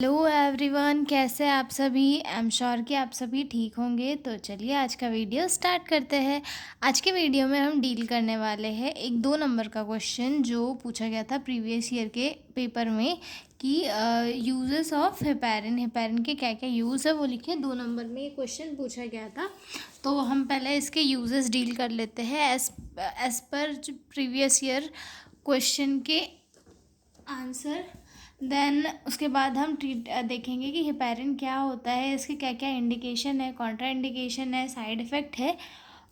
Hello everyone, कैसे हैं आप सभी। आई एम श्योर कि आप सभी ठीक होंगे। तो चलिए आज का वीडियो स्टार्ट करते हैं। आज के वीडियो में हम डील करने वाले हैं एक 2 नंबर का क्वेश्चन जो पूछा गया था प्रीवियस ईयर के पेपर में कि यूजेस ऑफ हेपेरिन हेपेरिन के क्या क्या यूज़ है वो लिखे। 2 नंबर में ये क्वेश्चन पूछा गया था। तो हम पहले इसके यूजेस डील कर लेते हैं as per previous year question के आंसर। देन उसके बाद हम देखेंगे कि हेपेरिन क्या होता है, इसके क्या क्या इंडिकेशन है, कॉन्ट्रा इंडिकेशन है, साइड इफ़ेक्ट है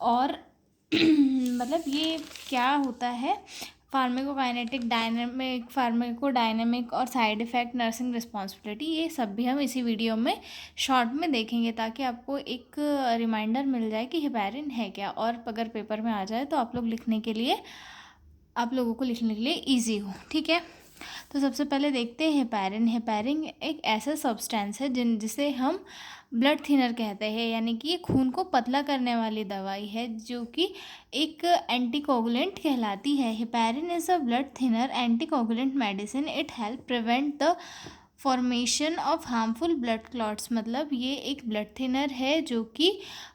और मतलब ये क्या होता है, फार्माकोकाइनेटिक, डायनामिक, फार्माकोडायनामिक और साइड इफ़ेक्ट, नर्सिंग रिस्पॉन्सिबिलिटी, ये सब भी हम इसी वीडियो में शॉर्ट में देखेंगे ताकि आपको एक रिमाइंडर मिल जाए कि हेपेरिन है क्या, और अगर पेपर में आ जाए तो आप लोगों को लिखने के लिए ईजी हो। ठीक है, तो सबसे पहले देखते हैं हेपेरिन। हेपेरिन एक ऐसा सब्सटेंस है जिसे हम ब्लड थिनर कहते हैं, यानी कि ये खून को पतला करने वाली दवाई है जो कि एक एंटीकोगुलेंट कहलाती है। Heparin is a blood thinner anticoagulant medicine. It help prevent the formation of harmful blood clots. मतलब ये एक ब्लड थिनर है जो कि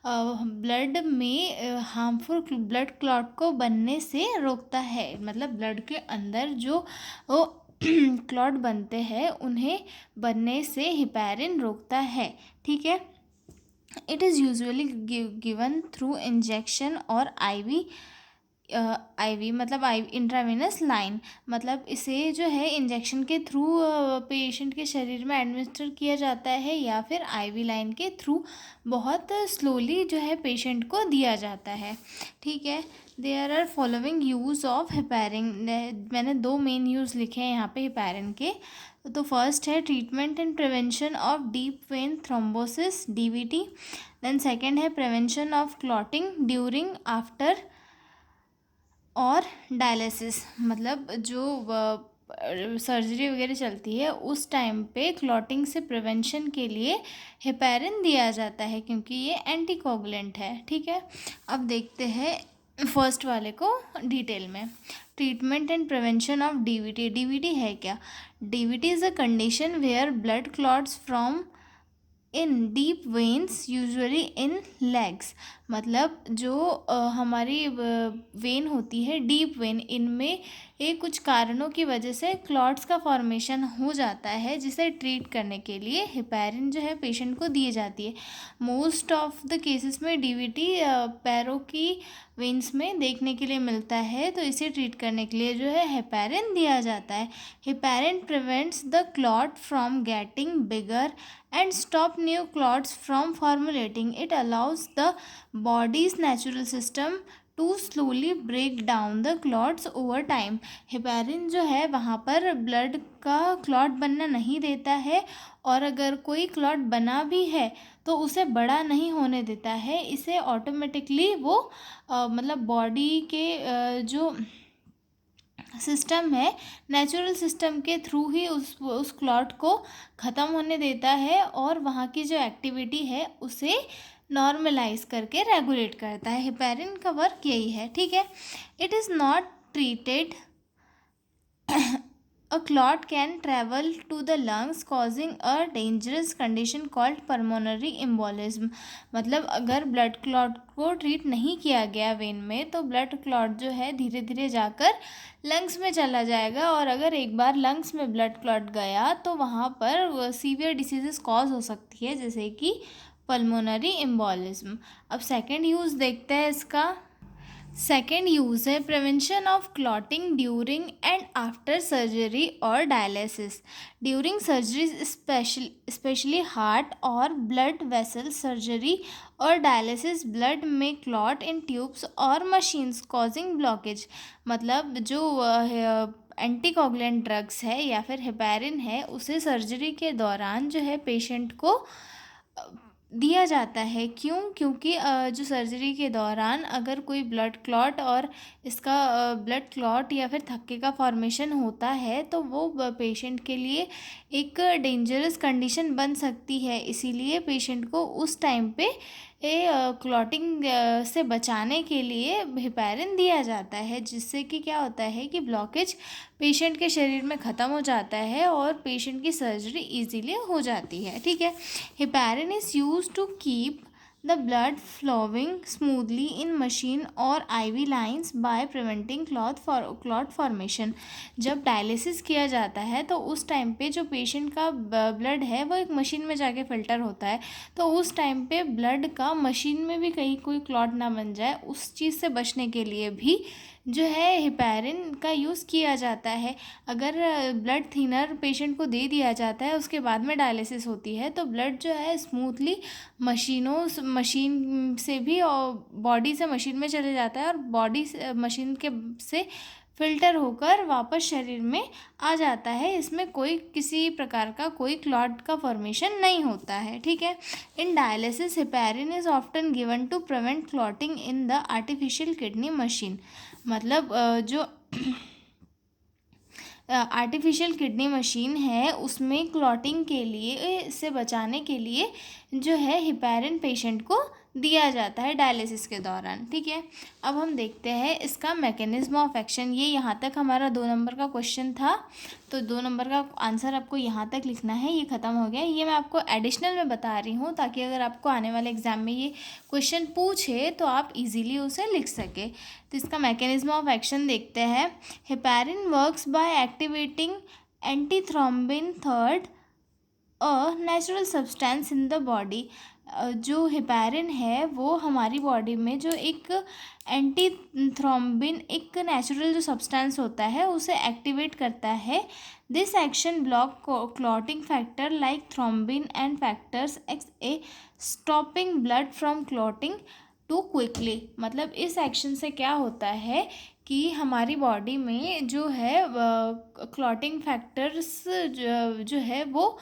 ब्लड में हार्मफुल ब्लड क्लॉट को बनने से रोकता है। मतलब ब्लड के अंदर जो क्लॉट बनते हैं उन्हें बनने से हेपेरिन रोकता है। ठीक है, it is usually given through injection और आईवी मतलब इंट्रावेनस लाइन। मतलब इसे जो है इंजेक्शन के थ्रू पेशेंट के शरीर में एडमिनिस्टर किया जाता है या फिर आईवी लाइन के थ्रू बहुत स्लोली जो है पेशेंट को दिया जाता है। ठीक है, there are following use of heparin. मैंने 2 मेन यूज़ लिखे हैं यहाँ पे हेपेरिन के। तो फर्स्ट है treatment and prevention of deep vein thrombosis, DVT. Then second है prevention of clotting during, after और डायलिसिस। मतलब जो सर्जरी वगैरह चलती है उस टाइम पे क्लॉटिंग से प्रिवेंशन के लिए हेपेरिन दिया जाता है क्योंकि ये एंटीकोगुलेंट है। ठीक है, अब देखते हैं फर्स्ट वाले को डिटेल में। Treatment and prevention of DVT. DVT है क्या? DVT is a condition where blood clots from in deep veins usually in legs. मतलब जो हमारी वेन होती है डीप वेन, इनमें ये कुछ कारणों की वजह से क्लॉट्स का फॉर्मेशन हो जाता है जिसे ट्रीट करने के लिए हेपेरिन जो है पेशेंट को दी जाती है। मोस्ट ऑफ द केसेस में डीवीटी पैरों की वेन्स में देखने के लिए मिलता है, तो इसे ट्रीट करने के लिए जो है हेपेरिन दिया जाता है। Heparin prevents the clot from getting bigger and stop new clots from formulating. It allows the body's natural system to slowly break down the clots over time. Heparin जो है वहाँ पर ब्लड का क्लॉट बनना नहीं देता है, और अगर कोई क्लॉट बना भी है तो उसे बड़ा नहीं होने देता है। इसे ऑटोमेटिकली वो मतलब बॉडी के जो सिस्टम है, नेचुरल सिस्टम के थ्रू ही उस क्लॉट को ख़त्म होने देता है और वहाँ की जो एक्टिविटी है उसे नॉर्मलाइज करके रेगुलेट करता है। हेपेरिन का वर्क यही है। ठीक है, it is not treated. A clot can travel to the lungs causing a dangerous condition called pulmonary embolism. मतलब अगर ब्लड क्लॉट को ट्रीट नहीं किया गया वेन में तो ब्लड क्लॉट जो है धीरे धीरे जाकर लंग्स में चला जाएगा, और अगर एक बार लंग्स में ब्लड क्लॉट गया तो वहाँ पर सीवियर डिसीजेस कॉज हो सकती है जैसे कि पल्मोनरी एम्बोलिज्म। अब सेकेंड यूज़ देखते हैं इसका। सेकेंड यूज़ है prevention of clotting during and after surgery और dialysis. During surgery specially heart और ब्लड वेसल सर्जरी और डायलिसिस, ब्लड में क्लॉट इन ट्यूब्स और मशीन्स कॉजिंग ब्लॉकेज। मतलब जो एंटीकोगुलेंट ड्रग्स है या फिर हेपेरिन है उसे सर्जरी के दौरान जो है पेशेंट को दिया जाता है। क्यों? क्योंकि जो सर्जरी के दौरान अगर कोई ब्लड क्लॉट और इसका ब्लड क्लॉट या फिर थक्के का फॉर्मेशन होता है तो वो पेशेंट के लिए एक डेंजरस कंडीशन बन सकती है। इसीलिए पेशेंट को उस टाइम पे क्लॉटिंग से बचाने के लिए हेपारिन दिया जाता है, जिससे कि क्या होता है कि ब्लॉकेज पेशेंट के शरीर में ख़त्म हो जाता है और पेशेंट की सर्जरी इजीली हो जाती है। ठीक है। Heparin is use to keep the blood flowing smoothly in machine और IV lines by preventing clot formation। जब डायलिसिस किया जाता है तो उस टाइम पे जो पेशेंट का ब्लड है वो एक मशीन में जाके फ़िल्टर होता है, तो उस टाइम पे ब्लड का मशीन में भी कहीं कोई क्लॉट ना बन जाए, उस चीज़ से बचने के लिए भी जो है हेपारिन का यूज़ किया जाता है। अगर ब्लड थिनर पेशेंट को दे दिया जाता है, उसके बाद में डायलिसिस होती है, तो ब्लड जो है स्मूथली मशीन से भी और बॉडी से मशीन में चले जाता है और बॉडी से मशीन के से फ़िल्टर होकर वापस शरीर में आ जाता है। इसमें कोई किसी प्रकार का कोई क्लॉट का फॉर्मेशन नहीं होता है। ठीक है। In dialysis heparin is often given to prevent clotting in the artificial kidney machine. मतलब जो आर्टिफिशियल किडनी मशीन है उसमें क्लॉटिंग के लिए, इससे बचाने के लिए जो है हेपारिन पेशेंट को दिया जाता है डायलिसिस के दौरान। ठीक है। अब हम देखते हैं इसका मैकेनिज्म ऑफ एक्शन। ये यहाँ तक हमारा 2 नंबर का क्वेश्चन था, तो 2 नंबर का आंसर आपको यहाँ तक लिखना है। ये ख़त्म हो गया। ये मैं आपको एडिशनल में बता रही हूँ ताकि अगर आपको आने वाले एग्जाम में ये क्वेश्चन पूछे तो आप इजीली उसे लिख सके। तो इसका मैकेनिज्म ऑफ एक्शन देखते हैं। Heparin works by activating antithrombin third a natural substance in the body. जो हेपारिन है वो हमारी बॉडी में जो एक एंटी थ्रोम्बिन, एक नेचुरल जो सब्सटेंस होता है, उसे एक्टिवेट करता है। This action block clotting factor like thrombin and factors X A stopping blood from clotting too quickly. मतलब इस एक्शन से क्या होता है कि हमारी बॉडी में जो है क्लॉटिंग फैक्टर्स जो है वो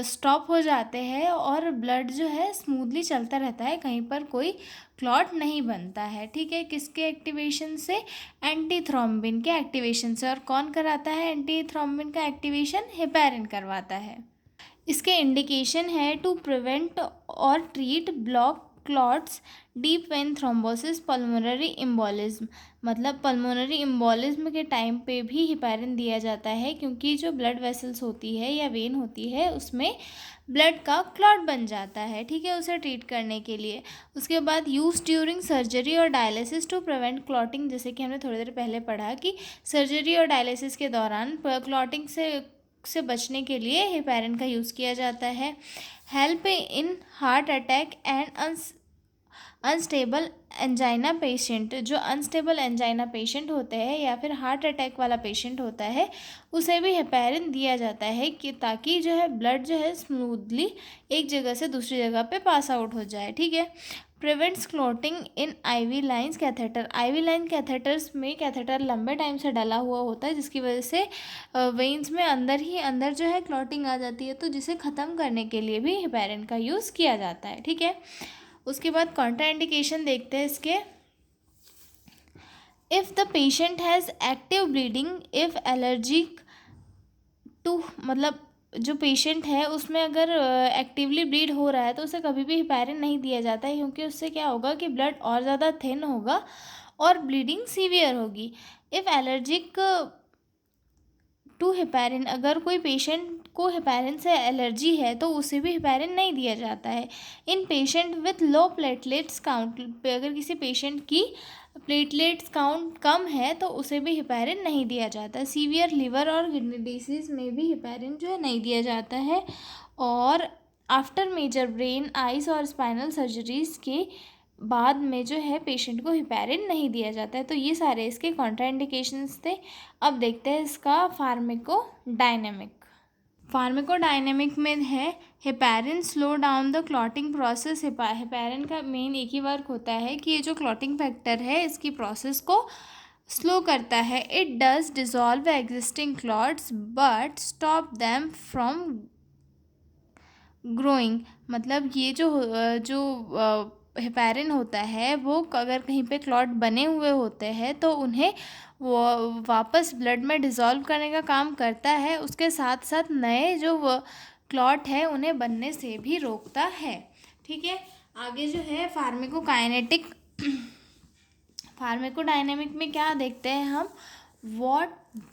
स्टॉप हो जाते हैं और ब्लड जो है स्मूथली चलता रहता है, कहीं पर कोई क्लॉट नहीं बनता है। ठीक है। किसके एक्टिवेशन से? एंटी थ्रोम्बिन के एक्टिवेशन से। और कौन कराता है एंटी थ्रोम्बिन का एक्टिवेशन? हेपारिन करवाता है। इसके इंडिकेशन है टू प्रिवेंट और treat block clots, deep vein thrombosis, pulmonary embolism. मतलब पल्मोनरी एम्बोलिज्म के टाइम पे भी हेपारिन दिया जाता है, क्योंकि जो ब्लड वेसल्स होती है या वेन होती है उसमें ब्लड का क्लॉट बन जाता है। ठीक है। उसे ट्रीट करने के लिए। उसके बाद यूज ड्यूरिंग सर्जरी और डायलिसिस टू प्रिवेंट क्लॉटिंग। जैसे कि हमने थोड़ी देर पहले पढ़ा कि सर्जरी और डायलिसिस के दौरान क्लॉटिंग से बचने के लिए हेपारिन का यूज़ किया जाता है। Help in heart attack and unstable angina patient. जो अनस्टेबल एंजाइना पेशेंट होते हैं या फिर हार्ट अटैक वाला पेशेंट होता है, उसे भी हेपारिन दिया जाता है कि ताकि जो है ब्लड जो है स्मूथली एक जगह से दूसरी जगह पे पास आउट हो जाए। ठीक है। प्रिवेंट्स क्लॉटिंग इन IV lines catheter. IV line catheters में कैथेटर लंबे टाइम से डला हुआ होता है, जिसकी वजह से वेन्स में अंदर ही अंदर जो है क्लॉटिंग आ जाती है, तो जिसे ख़त्म करने के लिए भी हेपारिन का यूज़ किया जाता है। ठीक है। उसके बाद कॉन्ट्राइंडिकेशन देखते हैं इसके। If the patient has active bleeding, if allergic to, मतलब जो पेशेंट है उसमें अगर एक्टिवली ब्लीड हो रहा है तो उसे कभी भी हेपारिन नहीं दिया जाता है, क्योंकि उससे क्या होगा कि ब्लड और ज़्यादा थिन होगा और ब्लीडिंग सीवियर होगी। इफ़ एलर्जिक टू हेपारिन, अगर कोई पेशेंट को हेपारिन से एलर्जी है तो उसे भी हेपारिन नहीं दिया जाता है। In patient with low platelets count, अगर किसी पेशेंट की प्लेटलेट्स काउंट कम है तो उसे भी हेपारिन नहीं दिया जाता। सीवियर लिवर और किडनी डिसीज़ में भी हेपारिन जो है नहीं दिया जाता है। और आफ्टर मेजर ब्रेन, आइज और स्पाइनल सर्जरीज़ के बाद में जो है पेशेंट को हेपारिन नहीं दिया जाता है। तो ये सारे इसके कॉन्ट्राइंडिकेशंस थे। अब देखते हैं इसका फार्माकोडायनेमिक। फार्माकोडायनेमिक में है heparin slow down the clotting process. Heparin का मेन एक ही वर्क होता है कि ये जो क्लॉटिंग फैक्टर है इसकी प्रोसेस को स्लो करता है। It does dissolve existing clots but stop them from growing. मतलब ये जो हेपारिन होता है वो अगर कहीं पे क्लॉट बने हुए होते हैं तो उन्हें वो वापस ब्लड में डिज़ोल्व करने का काम करता है, उसके साथ साथ नए जो क्लॉट है उन्हें बनने से भी रोकता है। ठीक है। आगे जो है फार्मेकोडायनेमिक में क्या देखते हैं हम, what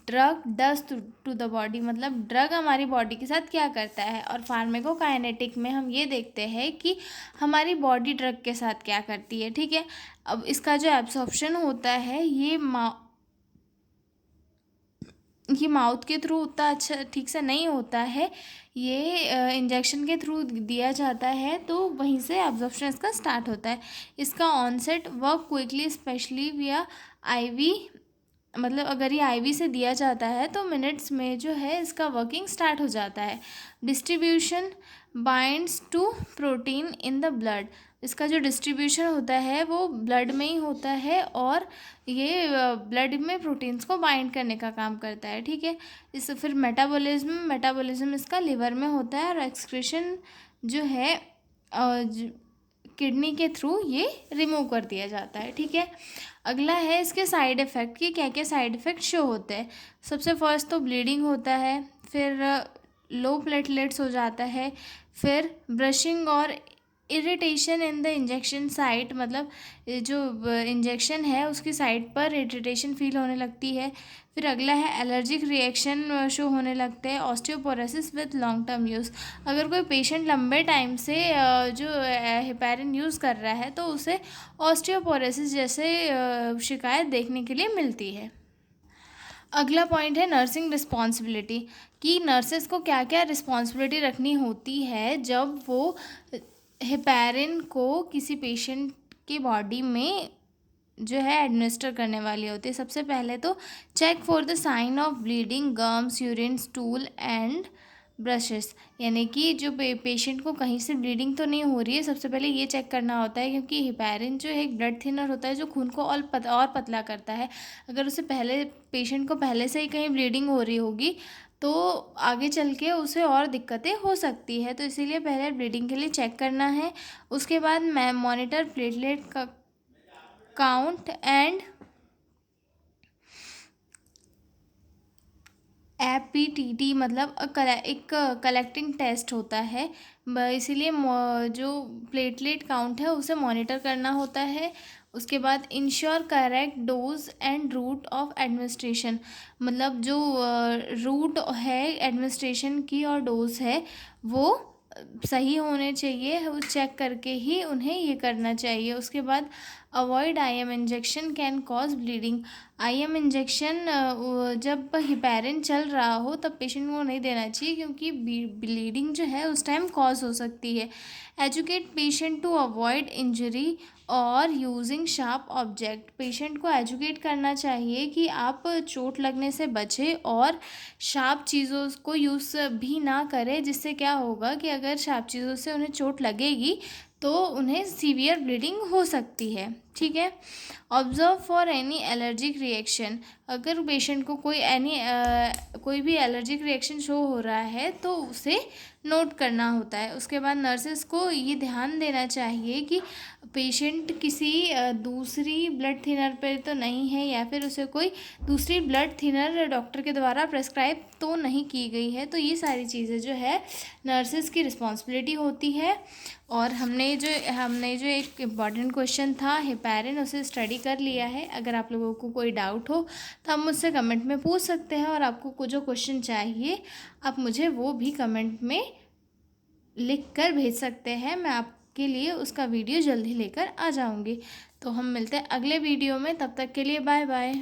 drug does to the body, मतलब ड्रग हमारी बॉडी के साथ क्या करता है। और फार्मेकोकाइनेटिक में हम ये देखते हैं कि हमारी बॉडी ड्रग के साथ क्या करती है। ठीक है, अब इसका जो एब्सॉर्प्शन होता है ये माउथ के थ्रू उतना अच्छा ठीक से नहीं होता है, ये इंजेक्शन के थ्रू दिया जाता है, तो वहीं से एब्जॉर्प्शन इसका स्टार्ट होता है। इसका ऑनसेट वर्क क्विकली स्पेशली विया आईवी, मतलब अगर ये आईवी से दिया जाता है तो मिनट्स में जो है इसका वर्किंग स्टार्ट हो जाता है। Distribution binds to protein in the blood, इसका जो डिस्ट्रीब्यूशन होता है वो ब्लड में ही होता है और ये ब्लड में प्रोटीन्स को बाइंड करने का काम करता है। ठीक है, इस फिर मेटाबॉलिज्म इसका लिवर में होता है और एक्सक्रीशन जो है किडनी के थ्रू ये रिमूव कर दिया जाता है। ठीक है, अगला है इसके साइड इफ़ेक्ट कि क्या क्या साइड इफ़ेक्ट शो होते हैं। सबसे फर्स्ट तो ब्लीडिंग होता है, फिर लो प्लेटलेट्स हो जाता है, फिर ब्रशिंग और irritation in the injection site, मतलब जो इंजेक्शन है उसकी साइट पर इरिटेशन फील होने लगती है। फिर अगला है एलर्जिक रिएक्शन शो होने लगते हैं। Osteoporosis with long term use, अगर कोई पेशेंट लंबे टाइम से जो हेपारिन यूज़ कर रहा है तो उसे ऑस्टियोपोरोसिस जैसे शिकायत देखने के लिए मिलती है। अगला पॉइंट है नर्सिंग रिस्पॉन्सिबिलिटी, कि नर्सेस को क्या क्या रिस्पॉन्सिबिलिटी रखनी होती है जब वो हेपारिन को किसी पेशेंट की बॉडी में जो है एडमिनिस्टर करने वाली होती है। सबसे पहले तो check for the sign of bleeding gums urine stool and bruises, यानी कि जो पेशेंट को कहीं से ब्लीडिंग तो नहीं हो रही है, सबसे पहले ये चेक करना होता है, क्योंकि हेपारिन जो है एक ब्लड थिनर होता है जो खून को और पतला करता है। अगर उसे पेशेंट को पहले से ही कहीं ब्लीडिंग हो रही होगी तो आगे चल के उसे और दिक्कतें हो सकती है, तो इसीलिए पहले ब्लीडिंग के लिए चेक करना है। उसके बाद मॉनिटर प्लेटलेट का काउंट एंड एपीटीटी, मतलब एक कलेक्टिंग टेस्ट होता है, इसीलिए जो प्लेटलेट काउंट है उसे मॉनिटर करना होता है। उसके बाद ensure correct dose and route of administration, मतलब जो रूट है एडमिनिस्ट्रेशन की और डोज है वो सही होने चाहिए, वो चेक करके ही उन्हें ये करना चाहिए। उसके बाद avoid IM injection can cause bleeding, IM injection जब हेपारिन चल रहा हो तब पेशेंट को नहीं देना चाहिए, क्योंकि ब्लीडिंग जो है उस टाइम कॉज हो सकती है। Educate patient to avoid injury और यूजिंग शार्प ऑब्जेक्ट, पेशेंट को एजुकेट करना चाहिए कि आप चोट लगने से बचें और शार्प चीज़ों को यूज़ भी ना करें, जिससे क्या होगा कि अगर शार्प चीज़ों से उन्हें चोट लगेगी तो उन्हें सीवियर ब्लीडिंग हो सकती है। ठीक है, observe for any allergic reaction, अगर पेशेंट को कोई भी एलर्जिक रिएक्शन शो हो रहा है तो उसे नोट करना होता है। उसके बाद नर्सेस को ये ध्यान देना चाहिए कि पेशेंट किसी दूसरी ब्लड थिनर पे तो नहीं है, या फिर उसे कोई दूसरी ब्लड थिनर डॉक्टर के द्वारा प्रेस्क्राइब तो नहीं की गई है। तो ये सारी चीज़ें जो है नर्सेस की रिस्पॉन्सिबिलिटी होती है। और हमने जो एक इम्पॉर्टेंट क्वेश्चन था हेपारिन, उसे स्टडी कर लिया है। अगर आप लोगों को कोई डाउट हो तो आप मुझसे कमेंट में पूछ सकते हैं, और आपको जो क्वेश्चन चाहिए आप मुझे वो भी कमेंट में लिख कर भेज सकते हैं। मैं आपके लिए उसका वीडियो जल्दी लेकर आ जाऊंगी। तो हम मिलते हैं अगले वीडियो में, तब तक के लिए बाय बाय।